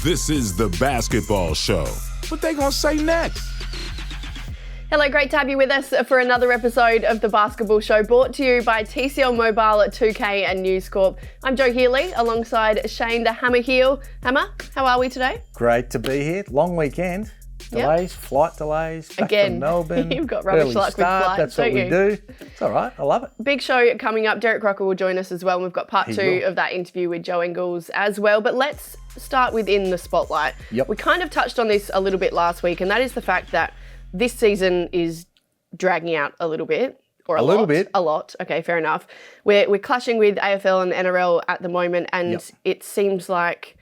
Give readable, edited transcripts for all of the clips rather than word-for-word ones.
This is the basketball show. What they gonna say next? Hello, great to have you with us for another episode of the Basketball Show, brought to you by TCL Mobile at 2K and News Corp. I'm Jo Healy, alongside Shane the Hammer Heel. Hammer, how are we today? Great to be here. Long weekend. Delays, flight delays, back Again, from Melbourne. you've got rubbish early luck with start, flights, that's what don't we you? do. It's all right, I love it. Big show coming up. Derek Crocker will join us as well. And we've got part He two will. of that interview with Joe Ingles as well. But let's start within the spotlight. Yep. We kind of touched on this a little bit last week, and that is the fact that this season is dragging out a little bit. Or a little lot, bit. A lot. Okay, fair enough. We're clashing with AFL and NRL at the moment, and Yep. it seems like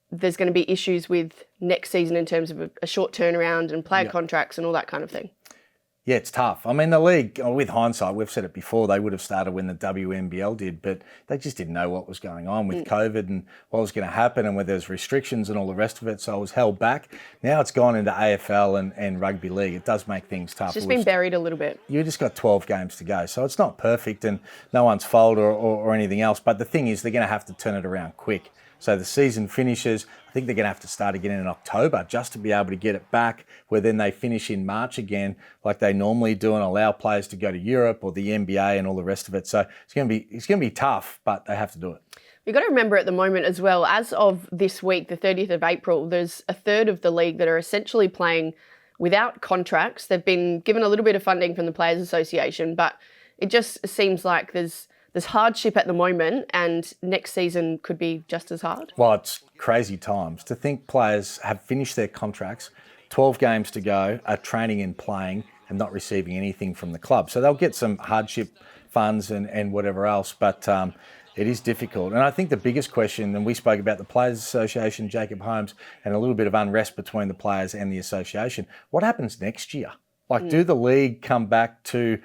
there's going to be issues with next season in terms of a short turnaround and player contracts and all that kind of thing. Yeah, it's tough. I mean, the league, with hindsight, we've said it before, they would have started when the WNBL did, but they just didn't know what was going on with COVID and what was going to happen and whether there's restrictions and all the rest of it, so it was held back. Now it's gone into AFL and rugby league. It does make things tough. It's just been buried a little bit. You just got 12 games to go, so it's not perfect and no one's fault or anything else, but the thing is they're going to have to turn it around quick. So the season finishes, I think they're going to have to start again in October just to be able to get it back, where then they finish in March again like they normally do and allow players to go to Europe or the NBA and all the rest of it. So it's going to be tough, but they have to do it. You've got to remember at the moment as well, as of this week, the 30th of April, there's a third of the league that are essentially playing without contracts. They've been given a little bit of funding from the Players Association, but it just seems like there's hardship at the moment, and next season could be just as hard. Well, it's crazy times. To think players have finished their contracts, 12 games to go, are training and playing and not receiving anything from the club. So they'll get some hardship funds and whatever else, but it is difficult. And I think the biggest question, and we spoke about the Players Association, Jacob Holmes, and a little bit of unrest between the players and the association. What happens next year? Like, do the league come back to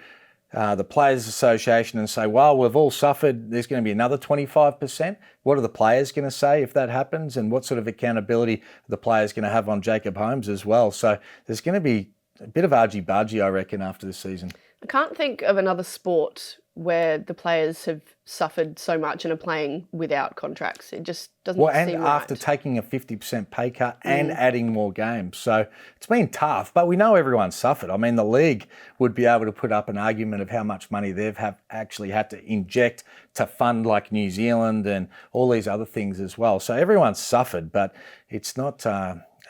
the Players Association and say, well, we've all suffered, there's going to be another 25%? What are the players going to say if that happens? And what sort of accountability are the players going to have on Jacob Holmes as well? So there's going to be a bit of argy-bargy, I reckon, after this season. I can't think of another sport where the players have suffered so much and are playing without contracts. It just doesn't seem right. And after taking a 50% pay cut and adding more games. So it's been tough, but we know everyone's suffered. I mean, the league would be able to put up an argument of how much money they've actually had to inject to fund like New Zealand and all these other things as well. So everyone's suffered, but it's not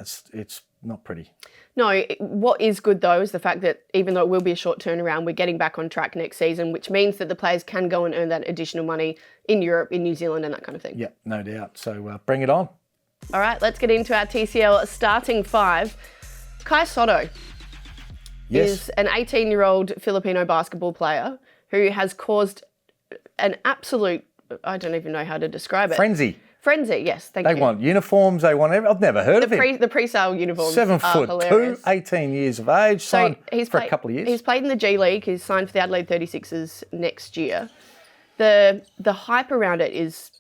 it's not pretty. No, what is good though is the fact that even though it will be a short turnaround, we're getting back on track next season, which means that the players can go and earn that additional money in Europe, in New Zealand and that kind of thing. Yeah, no doubt. So bring it on. All right, let's get into our TCL starting five. Kai Sotto is an 18-year-old Filipino basketball player who has caused an absolute, I don't even know how to describe it. Frenzy, yes, thank you. They want uniforms, they want everything. I've never heard of him. The pre-sale uniforms 7'2", are hilarious. 18 years of age, signed for a couple of years. He's played in the G League, he's signed for the Adelaide 36ers next year. The hype around it is,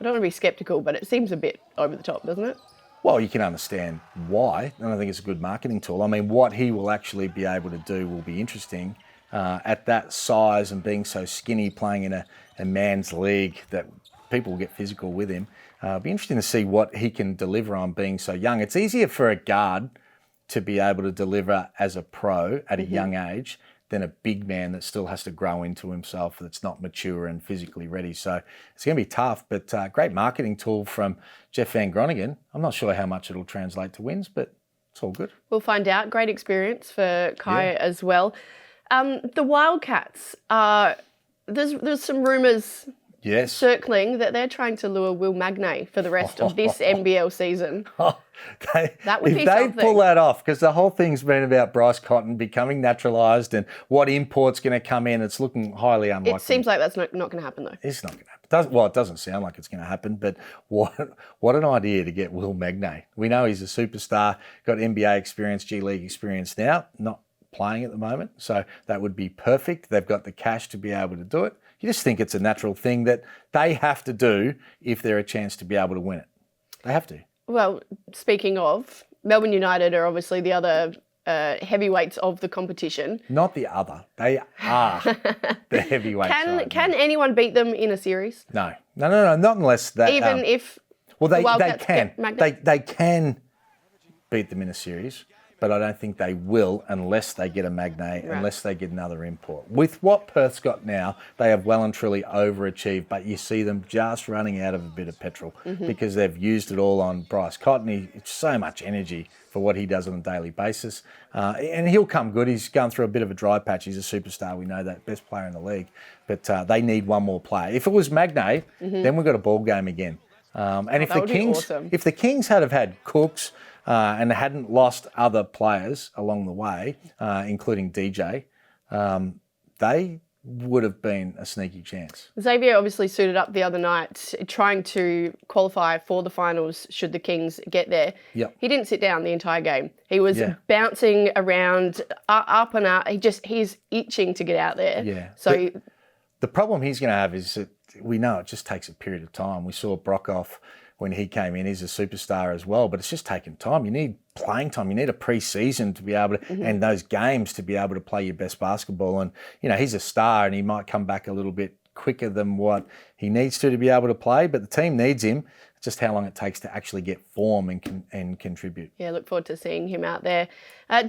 I don't want to be sceptical, but it seems a bit over the top, doesn't it? Well, you can understand why, and I think it's a good marketing tool. I mean, what he will actually be able to do will be interesting. At that size and being so skinny, playing in a man's league that people will get physical with him. It'll be interesting to see what he can deliver on being so young. It's easier for a guard to be able to deliver as a pro at a young age than a big man that still has to grow into himself, that's not mature and physically ready. So it's going to be tough, but great marketing tool from Jeff Van Groningen. I'm not sure how much it'll translate to wins, but it's all good. We'll find out. Great experience for Kai as well. The Wildcats, there's some rumours circling that they're trying to lure Will Magnay for the rest of this NBL season. That would be something. If they pull that off, because the whole thing's been about Bryce Cotton becoming naturalised and what import's going to come in, it's looking highly unlikely. It seems like that's not going to happen, though. It's not going to happen. Well, it doesn't sound like it's going to happen, but what an idea to get Will Magnay. We know he's a superstar, got NBA experience, G League experience now, not playing at the moment, so that would be perfect. They've got the cash to be able to do it. You just think it's a natural thing that they have to do if they're a chance to be able to win it. They have to. Well, speaking of, Melbourne United are obviously the other heavyweights of the competition. Not the other. They are the heavyweights. Can anyone beat them in a series? No, not unless that... Well, the they Wildcats can. get Magnay? They can beat them in a series, but I don't think they will unless they get a Magnay, unless they get another import. With what Perth's got now, they have well and truly overachieved, but you see them just running out of a bit of petrol because they've used it all on Bryce Cotton. It's so much energy for what he does on a daily basis. And he'll come good. He's going through a bit of a dry patch. He's a superstar. We know that, best player in the league. But they need one more player. If it was Magnay, then we've got a ball game again. And if the Kings had have had Cooks and hadn't lost other players along the way, including DJ, they would have been a sneaky chance. Xavier obviously suited up the other night, trying to qualify for the finals should the Kings get there. Yep. He didn't sit down the entire game. He was bouncing around, up and up. He's itching to get out there. Yeah. So the problem he's going to have is that we know it just takes a period of time. We saw Brockhoff when he came in. He's a superstar as well, but it's just taking time. You need playing time. You need a pre-season to be able to, and those games to be able to play your best basketball. And, he's a star and he might come back a little bit quicker than what he needs to be able to play, but the team needs him. It's just how long it takes to actually get form and contribute. Yeah, look forward to seeing him out there.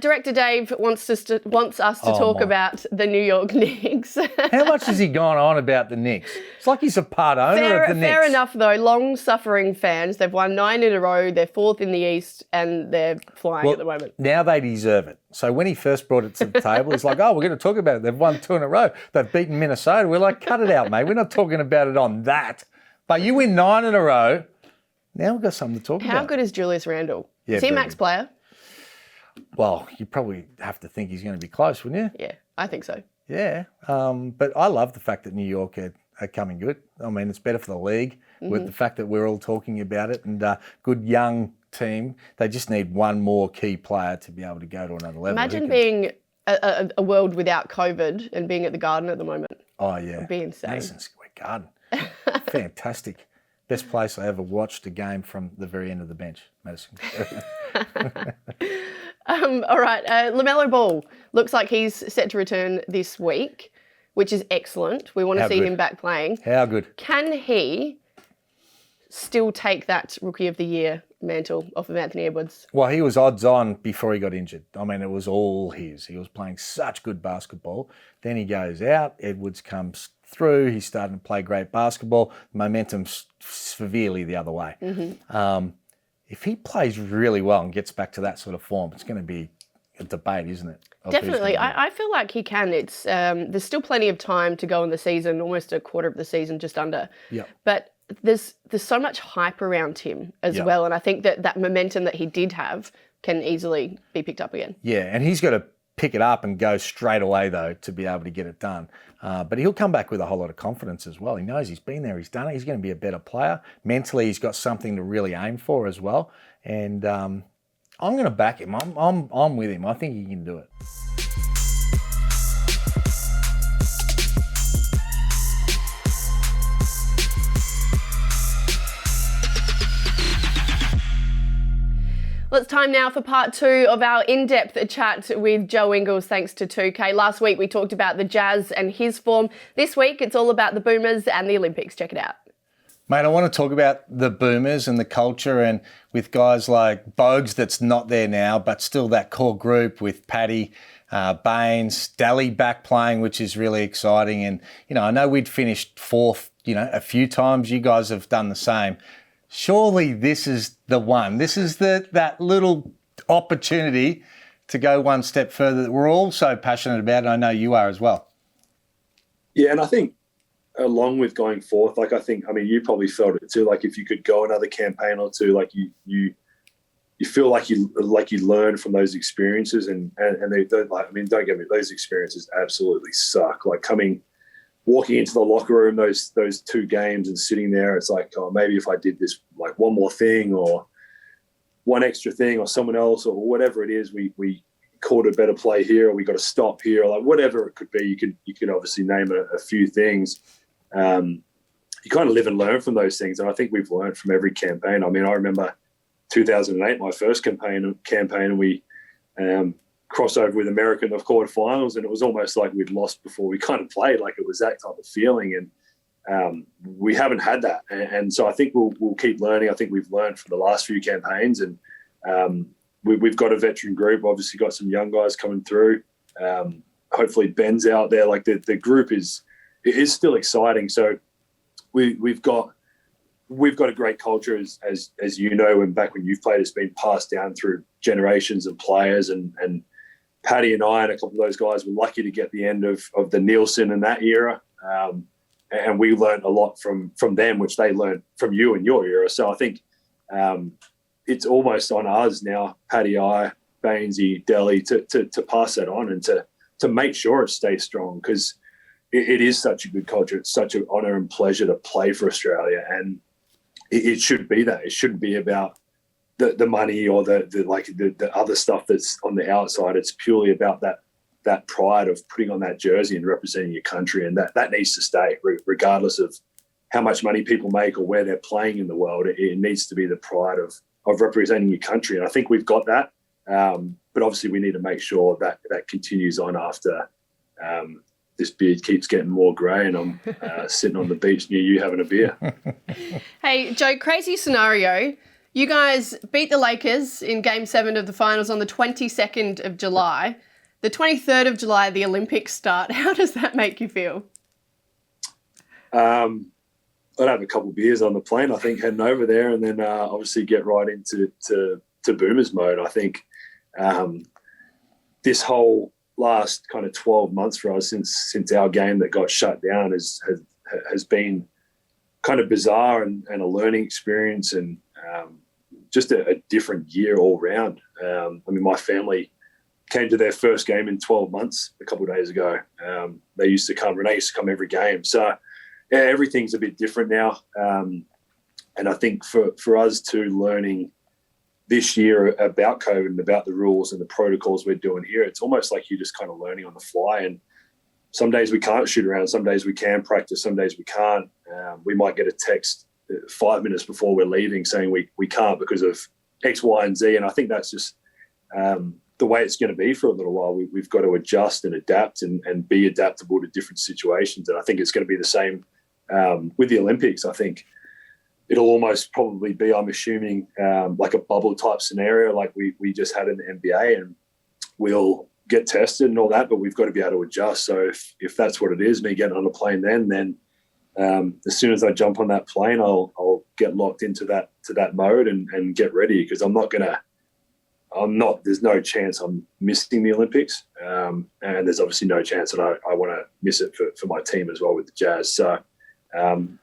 Director Dave wants us to talk about the New York Knicks. How much has he gone on about the Knicks? It's like he's a part owner of the Knicks. Fair enough, though. Long-suffering fans. They've won 9 in a row. They're 4th in the East, and they're flying at the moment. Now they deserve it. So when he first brought it to the table, he's like, we're going to talk about it. They've won 2 in a row. They've beaten Minnesota. We're like, cut it out, mate. We're not talking about it on that. But you win 9 in a row. Now we've got something to talk about. How good is Julius Randle? Yeah, is he a max player? Well, you probably have to think he's going to be close, wouldn't you? Yeah, I think so. Yeah, but I love the fact that New York are coming good. I mean, it's better for the league with the fact that we're all talking about it, and good young team. They just need one more key player to be able to go to another level. Imagine being a world without COVID and being at the Garden at the moment. Oh, yeah. It'd be insane. Madison Square Garden. Fantastic. Best place I ever watched a game from the very end of the bench, Madison. All right, LaMelo Ball looks like he's set to return this week, which is excellent. We want to see him back playing. How good? Can he still take that Rookie of the Year mantle off of Anthony Edwards? Well, he was odds on before he got injured. I mean, it was all his. He was playing such good basketball. Then he goes out. Edwards comes through. He's starting to play great basketball. Momentum's severely the other way. If he plays really well and gets back to that sort of form, it's going to be a debate, isn't it? Definitely. I feel like he can. It's there's still plenty of time to go in the season, almost a quarter of the season, just under. Yeah. But there's so much hype around him as well, and I think that momentum that he did have can easily be picked up again. Yeah, and he's got to pick it up and go straight away, though, to be able to get it done. But he'll come back with a whole lot of confidence as well. He knows he's been there, he's done it, he's going to be a better player. Mentally, he's got something to really aim for as well. And I'm going to back him. I'm with him. I think he can do it. Well, it's time now for part 2 of our in-depth chat with Joe Ingles, thanks to 2K. Last week, we talked about the Jazz and his form. This week, it's all about the Boomers and the Olympics. Check it out. Mate, I want to talk about the Boomers and the culture, and with guys like Bogues that's not there now, but still that core group with Paddy, Baines, Daly back playing, which is really exciting. And, I know we'd finished 4th, a few times. You guys have done the same. Surely this is the one. This is that little opportunity to go one step further that we're all so passionate about, and I know you are as well. Yeah, and I think along with going 4th, you probably felt it too. Like if you could go another campaign or two, like you feel like you learn from those experiences, and they don't don't get me, those experiences absolutely suck. Like walking into the locker room, those 2 games and sitting there, it's like, oh, maybe if I did this, like one more thing or one extra thing or someone else or whatever it is, we caught a better play here or we got to stop here, or like whatever it could be. You can obviously name a few things. You kind of live and learn from those things. And I think we've learned from every campaign. I mean, I remember 2008, my first campaign, and we crossover with America in the quarterfinals, and it was almost like we'd lost before we kind of played. Like it was that type of feeling, we haven't had that. And so I think we'll keep learning. I think we've learned from the last few campaigns, and we've got a veteran group, obviously got some young guys coming through. Hopefully Ben's out there. Like the group is still exciting. So we've got a great culture, as you know, and back when you've played, it's been passed down through generations of players, and Paddy and I and a couple of those guys were lucky to get the end of the Nielsen in that era. And we learned a lot from them, which they learned from you in your era. So I think it's almost on us now, Paddy, I, Bainesy, Delhi, to pass that on and to make sure it stays strong, because it is such a good culture. It's such an honour and pleasure to play for Australia, and it should be that. It shouldn't be about the money or the other stuff that's on the outside. It's purely about that pride of putting on that jersey and representing your country, and that needs to stay regardless of how much money people make or where they're playing in the world. It needs to be the pride of representing your country, and I think we've got that. But obviously we need to make sure that continues on after this beard keeps getting more grey and I'm sitting on the beach near you having a beer. Hey, Joe, crazy scenario. You guys beat the Lakers in Game 7 of the finals on the 22nd of July. The 23rd of July, the Olympics start. How does that make you feel? I'd have a couple of beers on the plane, I think, heading over there, and then obviously get right into Boomers mode. I think this whole last kind of 12 months for us since our game that got shut down has been kind of bizarre and a learning experience, and just a different year all round. I mean, my family came to their first game in 12 months a couple of days ago. They used to come every game. So, yeah, everything's a bit different now. And I think for us too, learning this year about COVID and about the rules and the protocols we're doing here, it's almost like you're just kind of learning on the fly. And some days we can't shoot around, some days we can practice, some days we can't. We might get a text 5 minutes before we're leaving saying we can't because of X, Y, and Z. And I think that's just the way it's going to be for a little while. We've got to adjust and adapt and be adaptable to different situations. And I think it's going to be the same with the Olympics. I think it'll almost probably be, I'm assuming, like a bubble type scenario like we just had in the NBA, and we'll get tested and all that, but we've got to be able to adjust. So if that's what it is, me getting on a plane then as soon as I jump on that plane, I'll get locked into that mode and get ready, because there's no chance I'm missing the Olympics. And there's obviously no chance that I want to miss it for my team as well with the Jazz. So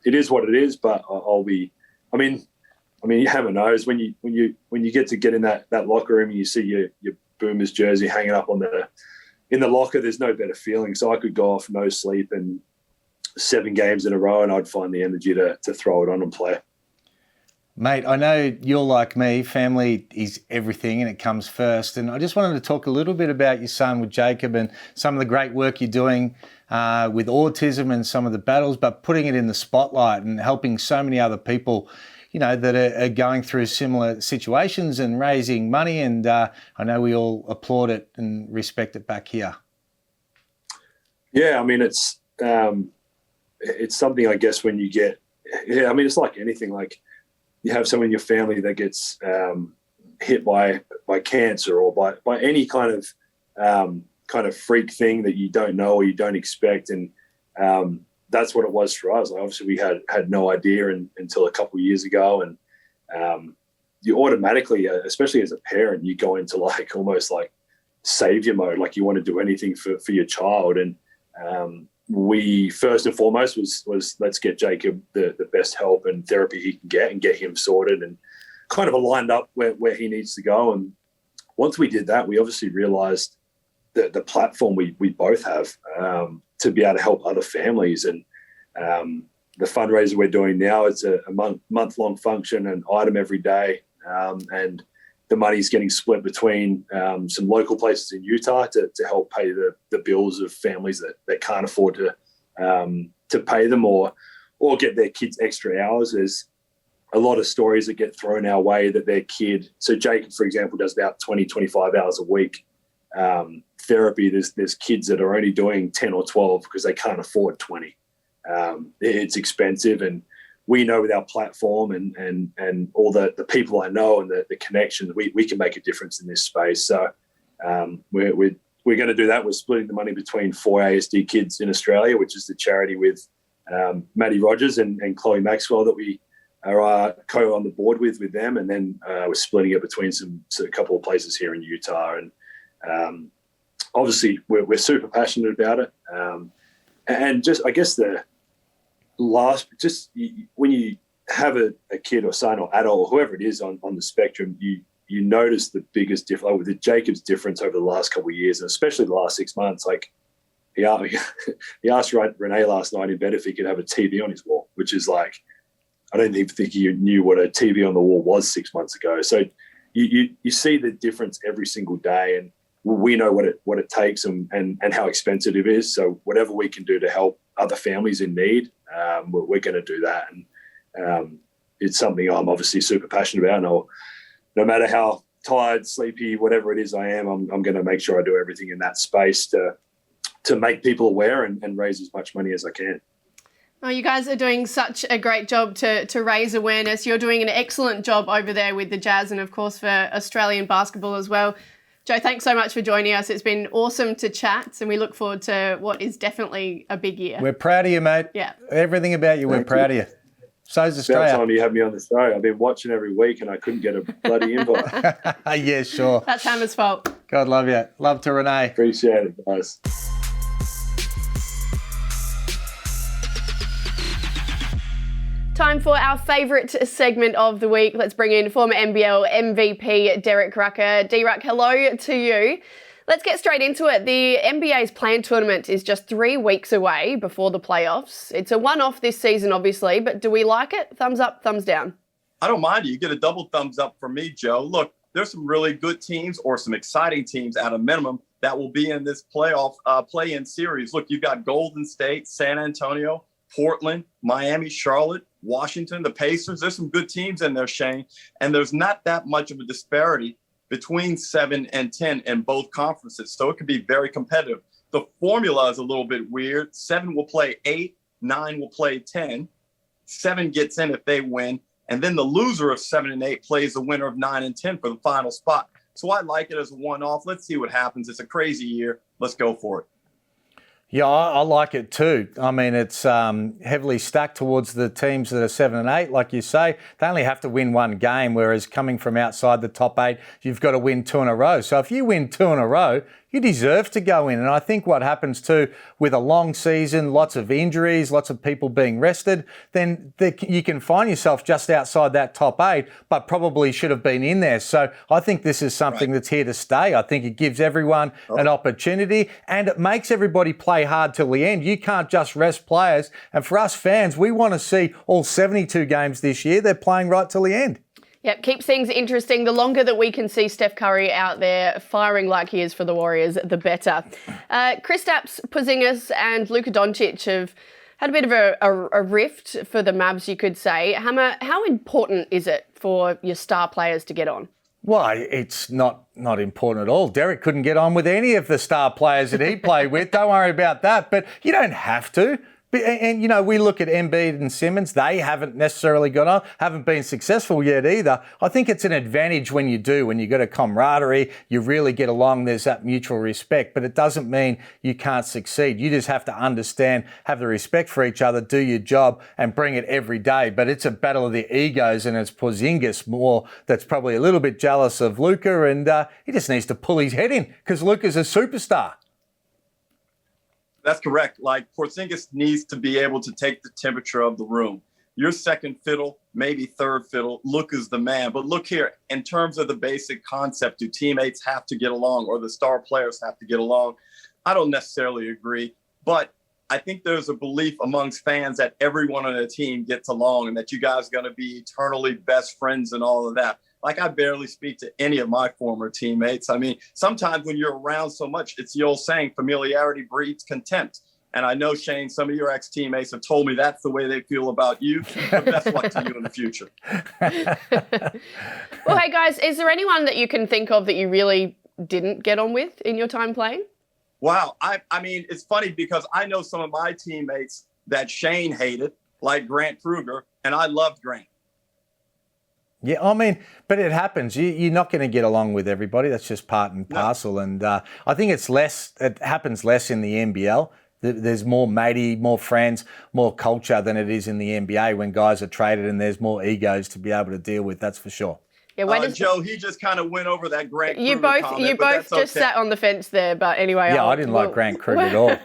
it is what it is, but I'll be, I mean, heaven knows when you get in that locker room and you see your Boomers jersey hanging up in the locker, there's no better feeling. So I could go off no sleep and 7 games in a row and I'd find the energy to throw it on and play. Mate, I know you're like me. Family is everything and it comes first. And I just wanted to talk a little bit about your son with Jacob and some of the great work you're doing with autism and some of the battles, but putting it in the spotlight and helping so many other people, that are going through similar situations and raising money. And I know we all applaud it and respect it back here. Yeah, I mean, it's something, I guess, when you get, it's like anything. Like, you have someone in your family that gets hit by cancer or by any kind of freak thing that you don't know or you don't expect, and that's what it was for us. Like, obviously, we had no idea until a couple of years ago, and you automatically, especially as a parent, you go into like almost like savior mode, like you want to do anything for your child. And we first and foremost was let's get Jacob the best help and therapy he can get and get him sorted and kind of aligned up where he needs to go. And once we did that, we obviously realized that the platform we both have to be able to help other families. And the fundraiser we're doing now, it's a month-long function, an item every day. And the money's getting split between some local places in Utah to help pay the bills of families that can't afford to pay them or get their kids extra hours. There's a lot of stories that get thrown our way that their kid, so Jacob, for example, does about 20, 25 hours a week therapy. There's kids that are only doing 10 or 12 because they can't afford 20. it's expensive, and we know with our platform and all the people I know and the connection, we can make a difference in this space. So we're going to do that. We're splitting the money between 4ASD Kids in Australia, which is the charity with Maddie Rogers and Chloe Maxwell that we are co on the board with them, and then we're splitting it between a couple of places here in Utah. And obviously, we're super passionate about it. And just, I guess when you have a kid or son or adult or whoever it is on the spectrum, you notice the biggest difference, like with the Jacob's difference over the last couple of years, and especially the last 6 months. Like he asked Renee last night in bed if he could have a TV on his wall, which is like, I don't even think he knew what a TV on the wall was 6 months ago. So you see the difference every single day, and we know what it takes and how expensive it is. So whatever we can do to help other families in need, we're going to do that. And it's something I'm obviously super passionate about. And no matter how tired, sleepy, whatever it is I am, I'm going to make sure I do everything in that space to make people aware and raise as much money as I can. Oh, you guys are doing such a great job to raise awareness. You're doing an excellent job over there with the Jazz and, of course, for Australian basketball as well. Joe, thanks so much for joining us. It's been awesome to chat, and we look forward to what is definitely a big year. We're proud of you, mate. Yeah. Everything about you, we're proud of you. So's Australia. About time you had me on the show. I've been watching every week and I couldn't get a bloody invite. Yeah, sure. That's Hammer's fault. God love you. Love to Renee. Appreciate it, guys. Time for our favourite segment of the week. Let's bring in former NBL MVP Derek Rucker. D-Ruck, hello to you. Let's get straight into it. The NBA's planned tournament is just 3 weeks away before the playoffs. It's a one-off this season, obviously, but do we like it? Thumbs up, thumbs down? I don't mind it. You get a double thumbs up from me, Joe. Look, there's some really good teams or some exciting teams at a minimum that will be in this playoff play-in series. Look, you've got Golden State, San Antonio, Portland, Miami, Charlotte, Washington, the Pacers. There's some good teams in there, Shane. And there's not that much of a disparity between 7 and 10 in both conferences. So it could be very competitive. The formula is a little bit weird. 7 will play 8, 9 will play 10. 7 gets in if they win. And then the loser of 7 and 8 plays the winner of 9 and 10 for the final spot. So I like it as a one-off. Let's see what happens. It's a crazy year. Let's go for it. Yeah, I like it too. I mean, it's heavily stacked towards the teams that are 7 and 8. Like you say, they only have to win one game, whereas coming from outside the top 8, you've got to win 2 in a row. So if you win 2 in a row, you deserve to go in. And I think what happens too, with a long season, lots of injuries, lots of people being rested, then you can find yourself just outside that top 8, but probably should have been in there. So I think this is something that's here to stay. I think it gives everyone an opportunity, and it makes everybody play hard till the end. You can't just rest players. And for us fans, we want to see all 72 games this year. They're playing right till the end. Yep, keeps things interesting. The longer that we can see Steph Curry out there firing like he is for the Warriors, the better. Kristaps Porzingis and Luka Doncic have had a bit of a rift for the Mavs, you could say. Hammer, how important is it for your star players to get on? Well, it's not important at all. Derek couldn't get on with any of the star players that he played with. Don't worry about that. But you don't have to. And, you know, we look at Embiid and Simmons. They haven't necessarily got on, haven't been successful yet either. I think it's an advantage when you do, when you got a camaraderie, you really get along, there's that mutual respect. But it doesn't mean you can't succeed. You just have to understand, have the respect for each other, do your job and bring it every day. But it's a battle of the egos, and it's Porzingis more that's probably a little bit jealous of Luka, and he just needs to pull his head in because Luka's a superstar. That's correct. Like, Porzingis needs to be able to take the temperature of the room. Your second fiddle, maybe third fiddle, Luka's the man. But look here, in terms of the basic concept, do teammates have to get along or the star players have to get along? I don't necessarily agree, but I think there's a belief amongst fans that everyone on the team gets along and that you guys are going to be eternally best friends and all of that. Like, I barely speak to any of my former teammates. I mean, sometimes when you're around so much, it's the old saying, familiarity breeds contempt. And I know, Shane, some of your ex-teammates have told me that's the way they feel about you. But best luck to you in the future. Well, hey, guys, is there anyone that you can think of that you really didn't get on with in your time playing? Wow. I mean, it's funny because I know some of my teammates that Shane hated, like Grant Kruger, and I loved Grant. Yeah, I mean, but it happens. You're not going to get along with everybody. That's just part and parcel. No. And I think it happens less in the NBL. There's more matey, more friends, more culture than it is in the NBA when guys are traded and there's more egos to be able to deal with. That's for sure. Yeah, Joe, he just kind of went over that Grant Kruger comment. You both just sat on the fence there, but anyway. Yeah, I didn't like Grant Kruger at all.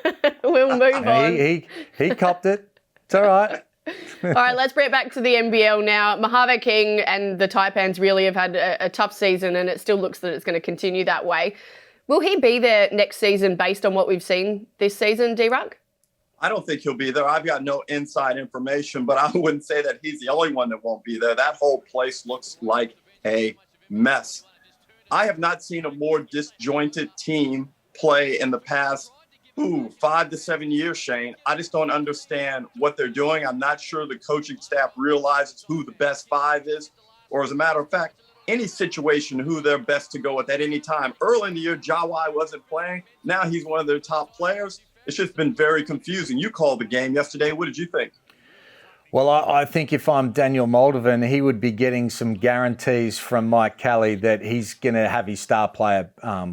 We'll move on. He copped it. It's all right. All right, let's bring it back to the NBL now. Mojave King and the Taipans really have had a tough season, and it still looks that it's going to continue that way. Will he be there next season based on what we've seen this season, D-Ruck? I don't think he'll be there. I've got no inside information, but I wouldn't say that he's the only one that won't be there. That whole place looks like a mess. I have not seen a more disjointed team play in the past 5 to 7 years, Shane. I just don't understand what they're doing. I'm not sure the coaching staff realizes who the best five is, or as a matter of fact, any situation, who they're best to go with at any time. Early in the year, Jawai wasn't playing. Now he's one of their top players. It's just been very confusing. You called the game yesterday. What did you think? Well, I think if I'm Daniel Moldovan, he would be getting some guarantees from Mike Kelly that he's going to have his star player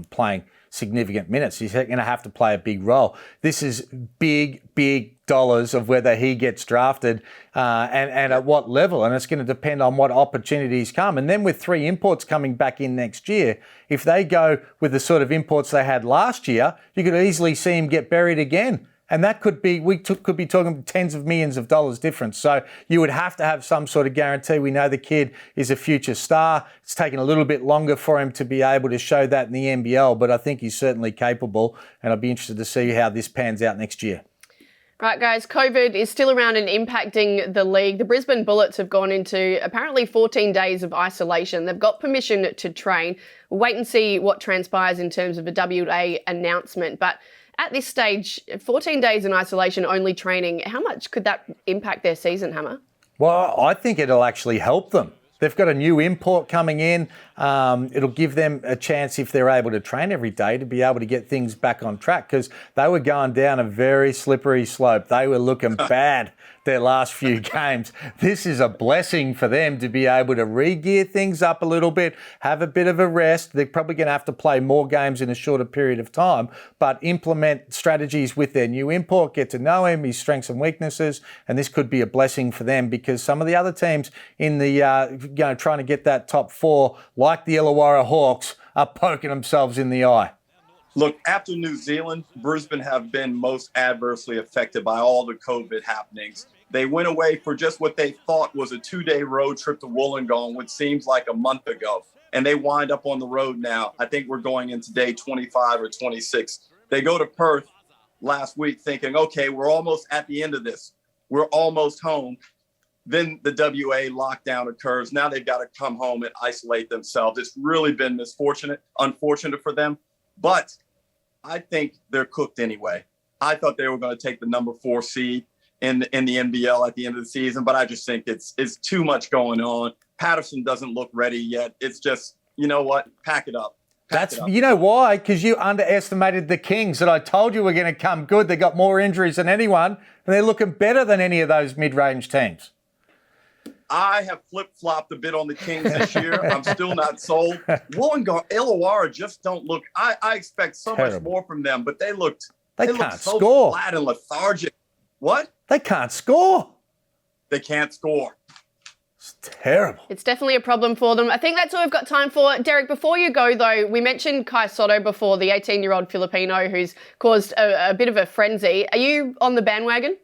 playing significant minutes. He's going to have to play a big role. This is big dollars of whether he gets drafted and at what level. And it's going to depend on what opportunities come. And then with 3 imports coming back in next year, if they go with the sort of imports they had last year, you could easily see him get buried again. And that could be, could be talking tens of millions of dollars difference. So you would have to have some sort of guarantee. We know the kid is a future star. It's taken a little bit longer for him to be able to show that in the NBL, but I think he's certainly capable. And I'd be interested to see how this pans out next year. Right, guys, COVID is still around and impacting the league. The Brisbane Bullets have gone into apparently 14 days of isolation. They've got permission to train. We'll wait and see what transpires in terms of a WA announcement. But at this stage, 14 days in isolation, only training, how much could that impact their season, Hammer? Well, I think it'll actually help them. They've got a new import coming in. It'll give them a chance, if they're able to train every day, to be able to get things back on track, because they were going down a very slippery slope. They were looking bad their last few games. This is a blessing for them to be able to re-gear things up a little bit, have a bit of a rest. They're probably going to have to play more games in a shorter period of time, but implement strategies with their new import, get to know him, his strengths and weaknesses, and this could be a blessing for them, because some of the other teams in the trying to get that top 4, like the Illawarra Hawks, are poking themselves in the eye. Look, after New Zealand, Brisbane have been most adversely affected by all the COVID happenings. They went away for just what they thought was a 2-day road trip to Wollongong, which seems like a month ago. And they wind up on the road now. I think we're going into day 25 or 26. They go to Perth last week thinking, okay, we're almost at the end of this. We're almost home. Then the WA lockdown occurs. Now they've got to come home and isolate themselves. It's really been unfortunate for them. But I think they're cooked anyway. I thought they were going to take the number 4 seed in the NBL at the end of the season, but I just think it's too much going on. Patterson doesn't look ready yet. It's just, you know what? Pack it up. You know why? Because you underestimated the Kings that I told you were going to come good. They got more injuries than anyone, and they're looking better than any of those mid-range teams. I have flip-flopped a bit on the Kings this year. I'm still not sold. Wollongong, Illawarra just don't look. I expect so much more from them, but they look so score. Flat and lethargic. What? They can't score. They can't score. It's terrible. It's definitely a problem for them. I think that's all we've got time for. Derek, before you go, though, we mentioned Kai Sotto before, the 18-year-old Filipino who's caused a bit of a frenzy. Are you on the bandwagon?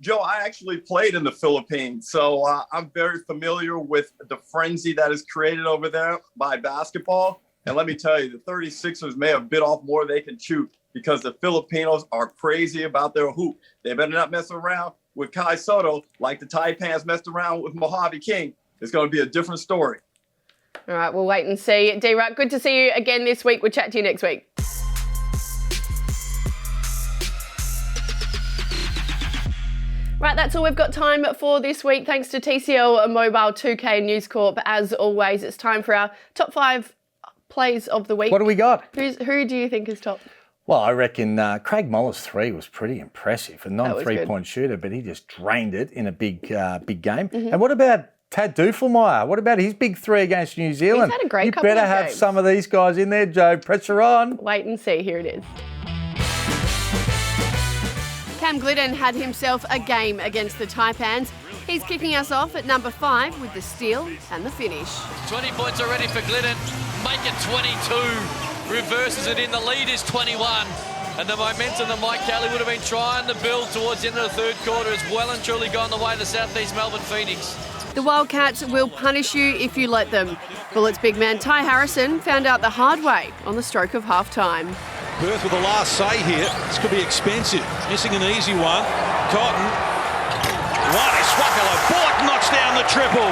Joe, I actually played in the Philippines, so I'm very familiar with the frenzy that is created over there by basketball. And let me tell you, the 36ers may have bit off more they can chew, because the Filipinos are crazy about their hoop. They better not mess around with Kai Sotto like the Taipans messed around with Mojave King. It's going to be a different story. All right, we'll wait and see. D-Ruck, good to see you again this week. We'll chat to you next week. Right, that's all we've got time for this week. Thanks to TCL Mobile 2K News Corp. As always, it's time for our top 5 plays of the week. What do we got? Who do you think is top? Well, I reckon Craig Muller's 3 was pretty impressive. A was non-three-point shooter, but he just drained it in a big game. Mm-hmm. And what about Tad Dufelmeyer? What about his big 3 against New Zealand? He's had a great you couple better of have games. some of these guys in there, Joe. Pressure on. Wait and see. Here it is. Cam Glidden had himself a game against the Taipans. He's kicking us off at number 5 with the steal and the finish. 20 points already for Glidden. Make it 22. Reverses it in. The lead is 21. And the momentum that Mike Kelly would have been trying to build towards the end of the third quarter has well and truly gone the way of the Southeast Melbourne Phoenix. The Wildcats will punish you if you let them. Bullets big man Ty Harrison found out the hard way on the stroke of half-time. Perth with the last say here. This could be expensive. Missing an easy one. Cotton. What is Swakala? Bullock knocks down the triple.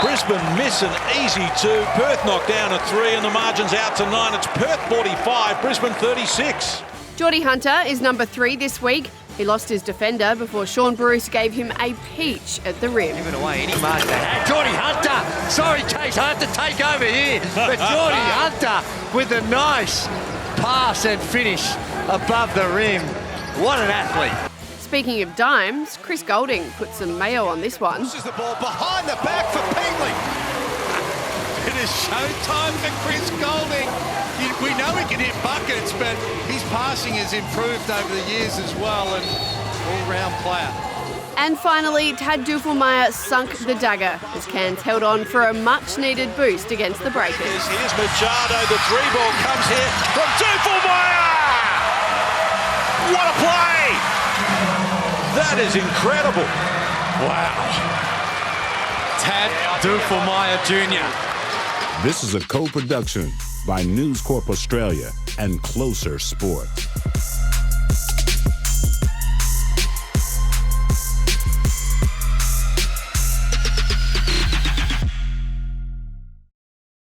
Brisbane miss an easy 2. Perth knocked down a 3 and the margin's out to 9. It's Perth 45, Brisbane 36. Geordie Hunter is number 3 this week. He lost his defender before Sean Bruce gave him a peach at the rim. Giving away any mark they had. Geordie Hunter! Sorry, Case, I have to take over here. But Geordie Hunter with a nice pass and finish above the rim. What an athlete. Speaking of dimes, Chris Goulding put some mayo on this one. This is the ball behind the back for Pengley. It is showtime for Chris Goulding. We know he can hit buckets, but his passing has improved over the years as well, and all-round player. And finally, Tad Dufelmeyer sunk the dagger as Cairns held on for a much-needed boost against the Breakers. Here's Machado. The 3-ball comes here from Dufelmeyer. What a play! That is incredible. Wow. Tad Dufelmeyer Jr. This is a co-production by News Corp Australia and Closer Sports.